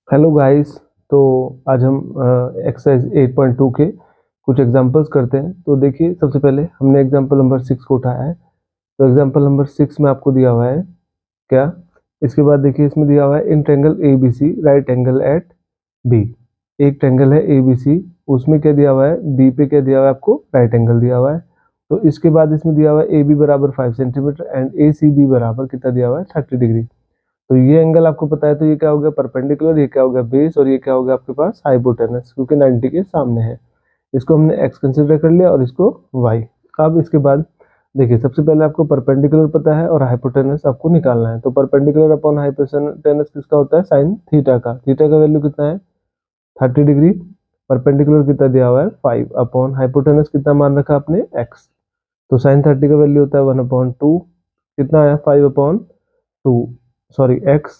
Hello guys. तो आज हम एक्सरसाइज 8.2 के कुछ एग्जांपल्स करते हैं। तो देखिए, सबसे पहले हमने एग्जांपल नंबर 6 को उठाया है। तो एग्जांपल नंबर 6 में आपको दिया हुआ है क्या। इसके बाद देखिए, इसमें दिया हुआ है in triangle A B C right angle at B. एक ट्रायंगल है ए बी सी, उसमें क्या दिया हुआ है, बी पे क्या दिया हुआ है, आपको राइट एंगल दिया हुआ है। तो इसके बाद इसमें दिया हुआ है ए बी बराबर 5 centimetre and A C B बराबर कितना दिया हुआ है, 30 डिग्री। तो ये एंगल आपको पता है, तो ये क्या हो गया परपेंडिकुलर, ये क्या हो गया बेस, और ये क्या हो गया आपके पास हाइपोटेनस, क्योंकि 90 के सामने है। इसको हमने एक्स कंसिडर कर लिया और इसको वाई। अब इसके बाद देखिए, सबसे पहले आपको परपेंडिकुलर पता है और हाइपोटेनस आपको निकालना है। तो परपेंडिकुलर अपॉन हाइपोटेनस किसका होता है, साइन थीटा का। थीटा का वैल्यू कितना है, 30 डिग्री। परपेंडिकुलर कितना दिया हुआ है, 5 अपॉन हाइपोटेनस कितना मान रखा आपने, एक्स। तो साइन 30 का वैल्यू होता है 1/2। कितना आया, 5/2, सॉरी एक्स।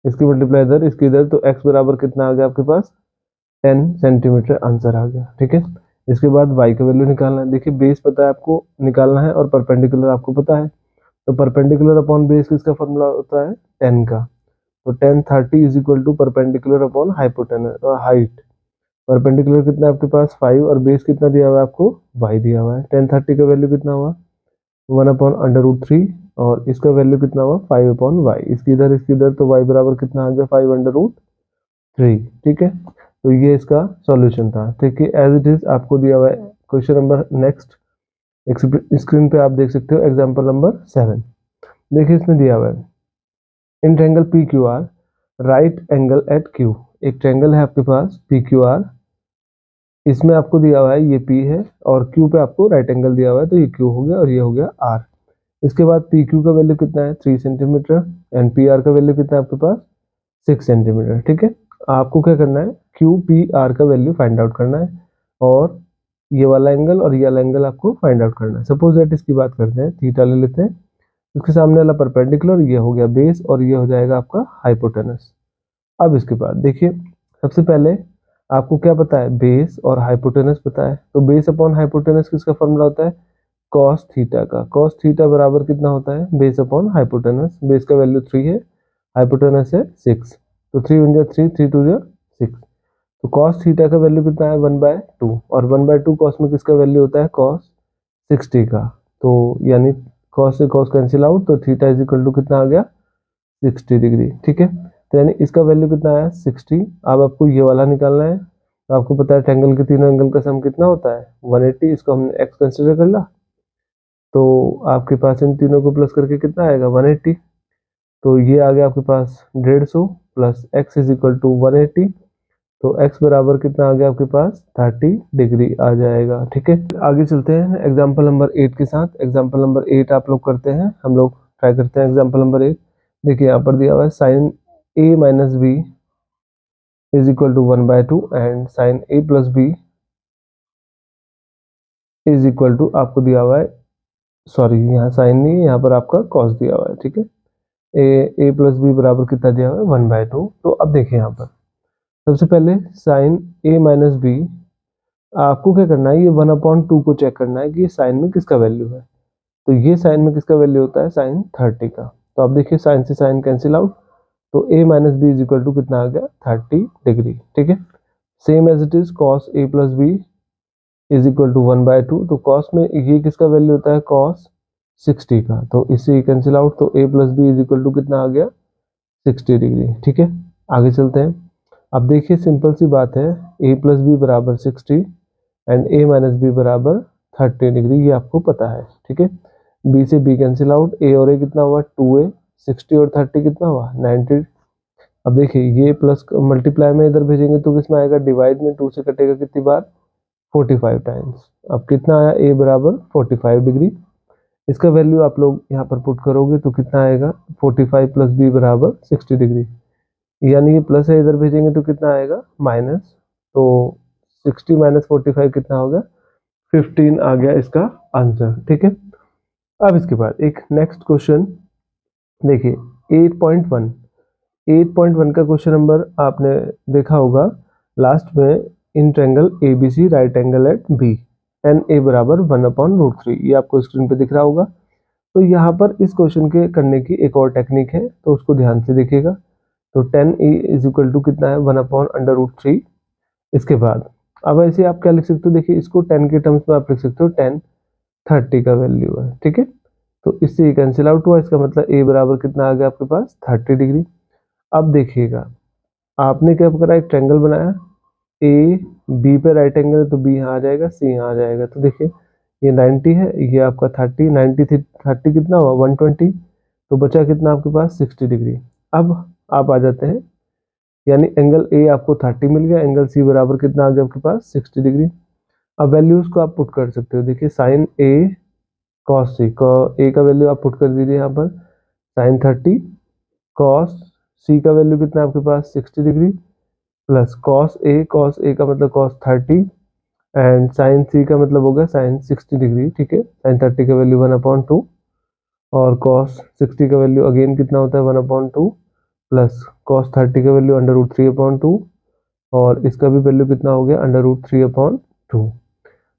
इसकी मल्टीप्लाई इधर, इसकी इधर, तो x बराबर कितना आ गया आपके पास, 10 सेंटीमीटर आंसर आ गया। ठीक है। इसके बाद y का वैल्यू निकालना है। देखिए, बेस पता है आपको निकालना है और परपेंडिकुलर आपको पता है। तो परपेंडिकुलर अपॉन बेस किसका फॉर्मूला होता है, 10 का। तो 10 30 is equal to perpendicular upon hypotenuse height. Perpendicular कितना है आपके पास, 5, और बेस कितना दिया हुआ है आपको, y दिया हुआ है। 10 30 का वैल्यू कितना हुआ, 1/√3, और इसका वैल्यू कितना हुआ, 5/y। इसकी इधर, इसकी इधर, तो y बराबर कितना आ गया, 5√3। ठीक है। तो ये इसका सॉल्यूशन था। ठीक है, एज इट इज आपको दिया हुआ है क्वेश्चन नंबर नेक्स्ट। स्क्रीन पे आप देख सकते हो एग्जांपल नंबर 7। देखिए, इसमें दिया हुआ है in triangle P Q R right angle at Q. एक ट्रायंगल है आपके पास पी क्यू आर, इसमें आपको दिया हुआ है ये P है और Q पे आपको राइट एंगल दिया हुआ है, तो ये Q हो गया और ये हो गया R। इसके बाद पी क्यू का वैल्यू कितना है, 3 सेंटीमीटर, एंड पी आर का वैल्यू कितना है आपके पास, 6 सेंटीमीटर। ठीक है। आपको क्या करना है, क्यू पी आर का वैल्यू फाइंड आउट करना है, और ये वाला एंगल और ये वाला एंगल आपको फाइंड आउट करना है। सपोज दैट इसकी बात करते हैं, थीटा ले लेते हैं। इसके सामने वाला परपेंडिकुलर, ये हो गया बेस, और ये हो जाएगा आपका हाइपोटेनस। अब इसके बाद देखिए, सबसे पहले आपको क्या पता है, बेस और हाइपोटेनस पता है। तो बेस अपॉन हाइपोटेनस किसका फॉर्मूला होता है, कॉस थीटा का। कॉस थीटा बराबर कितना होता है, बेस अपॉन हाइपोटेनस। बेस का वैल्यू 3 है, हाइपोटेनस है 6। तो 3 1 जा 3, 3 2 जा 6। तो कॉस थीटा का वैल्यू कितना है, 1/2, और 1/2 कॉस में किसका वैल्यू होता है, कॉस 60 का। तो यानी कॉस से कॉस कैंसिल आउट, तो थीटा इज इक्वल टू कितना आ गया, 60 डिग्री। ठीक है। तो यानी इसका वैल्यू कितना आया, 60। अब आपको ये वाला निकालना है। तो आपको पता है ट्रायंगल के तीनों एंगल का सम कितना होता है, 180। इसको हमने एक्स कंसिडर कर लिया, तो आपके पास इन तीनों को प्लस करके कितना आएगा, 180। तो ये आ गया आपके पास 150 plus x is equal to 180। तो x बराबर कितना आ गया आपके पास, 30 डिग्री आ जाएगा। ठीक है। आगे चलते हैं एग्जाम्पल नंबर 8 के साथ। एग्जाम्पल नंबर 8 आप लोग करते हैं, हम लोग ट्राई करते हैं एग्जाम्पल नंबर 8। देखिए, यहाँ पर दिया हुआ है sine a minus b is equal to 1/2 and sine a plus b is equal to, आपको दिया हुआ है, सॉरी यहाँ साइन नहीं है, यहाँ पर आपका कॉस दिया हुआ है। ठीक है। ए प्लस बी बराबर कितना दिया हुआ है, 1/2। तो अब देखिए, यहाँ पर सबसे पहले साइन a माइनस बी, आपको क्या करना है, ये 1/2 को चेक करना है कि ये साइन में किसका वैल्यू है। तो ये साइन में किसका वैल्यू होता है, साइन 30 का। तो आप देखिए, साइन से साइन कैंसिल आउट, तो a minus b is equal to कितना आ गया, 30 डिग्री। ठीक है। Same as it is cos a plus b is equal to 1/2। तो कॉस में ये किसका वैल्यू होता है, कॉस 60 का। तो इससे कैंसिल आउट, तो a plus b is equal to कितना आ गया, 60 डिग्री। ठीक है। आगे चलते हैं। अब देखिए, सिंपल सी बात है, a प्लस बी बराबर 60 एंड a माइनस बी बराबर 30 डिग्री, ये आपको पता है। ठीक है। b से b कैंसिल आउट, a और a कितना हुआ, 2a, 60 और 30 कितना हुआ, 90। अब देखिए, ये प्लस मल्टीप्लाई में इधर भेजेंगे तो किसमें आएगा, डिवाइड में 2 से कटेगा कितनी बार, 45 टाइम्स। अब कितना आया, a बराबर 45 डिग्री। इसका वैल्यू आप लोग यहाँ पर पुट करोगे तो कितना आएगा, 45 प्लस b बराबर 60 डिग्री। यानी कि प्लस है, इधर भेजेंगे तो कितना आएगा, माइनस। तो 60 माइनस 45 कितना होगा, 15 आ गया इसका आंसर। ठीक है। अब इसके बाद एक नेक्स्ट क्वेश्चन देखिए, 8.1। 8.1 का क्वेश्चन नंबर आपने देखा होगा लास्ट में, in triangle ABC right angle at B and A बराबर 1/√3, ये आपको स्क्रीन पे दिख रहा होगा। तो यहाँ पर इस क्वेश्चन के करने की एक और टेक्निक है, तो उसको ध्यान से देखिएगा। तो 10e इज इक्वल टू कितना है 1/√3। इसके बाद अब ऐसे आप क्या लिख सकते हो, देखिए इसको 10 के टर्म्स में आप लिख सकते हो 10 30 का वैल्यू है, ठीक है। तो इससे ये कैंसिल आउट हुआ, इसका मतलब a बराबर कितना आ गया आपके पास 30 डिग्री। अब देखिएगा आपने क्या करा, एक ट्रायंगल बनाया, ए बी पे राइट एंगल है तो बी यहाँ आ जाएगा, सी यहाँ आ जाएगा। तो देखिए ये 90 है, ये आपका 30, 90 थी 30 कितना हुआ 120, तो बचा कितना आपके पास 60 डिग्री। अब आप आ जाते हैं, यानी एंगल ए आपको 30 मिल गया, एंगल सी बराबर कितना आ गया आपके पास 60 डिग्री। अब वैल्यूज को आप पुट कर सकते हो, देखिए साइन ए कॉस सी, ए का वैल्यू आप पुट कर दीजिए यहाँ पर साइन 30, कॉस सी का वैल्यू कितना है आपके पास 60 डिग्री, प्लस कॉस ए का मतलब कॉस 30 एंड साइन सी का मतलब हो गया साइन 60 डिग्री, ठीक है। साइन 30 का वैल्यू 1/2 और कॉस 60 का वैल्यू अगेन कितना होता है 1/2 प्लस कॉस 30 का वैल्यू √3/2 और इसका भी वैल्यू कितना हो गया √3/2।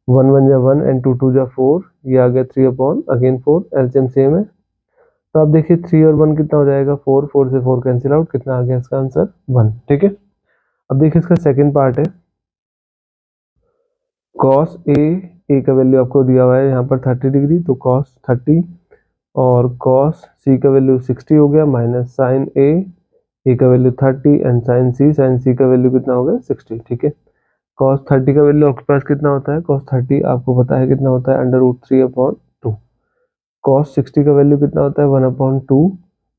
1 1 जा 1 एंड 2 2 जा 4, ये आ गया 3/4, एलसीएम सेम है। तो आप देखिए 3 और 1 कितना हो जाएगा 4, 4 से 4 कैंसिल आउट, कितना आ गया इसका आंसर 1, ठीक है। अब देखिए इसका सेकंड पार्ट है, कॉस ए का वैल्यू आपको दिया हुआ है यहाँ पर 30 डिग्री, तो कॉस 30 और कॉस सी का वैल्यू 60 हो गया माइनस साइन ए का वैल्यू 30 एंड साइन सी का वैल्यू कितना हो गया 60, ठीक है। कॉस 30 का वैल्यू आपके पास कितना होता है, कॉस 30 आपको पता है कितना होता है √3/2। कॉस 60 का वैल्यू कितना होता है 1/2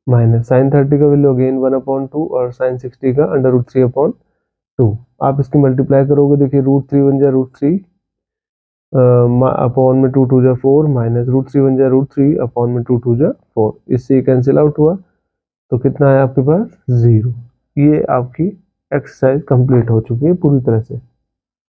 माइनस साइन 30 का वैल्यू अगेन 1/2 और साइन 60 का √3/2। आप इसकी मल्टीप्लाई करोगे, देखिए √3 बन जाए √3 अपॉन में 2 2 जा 4 माइनस √3 बन जाए √3 अपॉन में 2 2 जा 4, इससे कैंसिल आउट हुआ, तो कितना है आपके पास 0। ये आपकी एक्सरसाइज कंप्लीट हो चुकी है पूरी तरह से।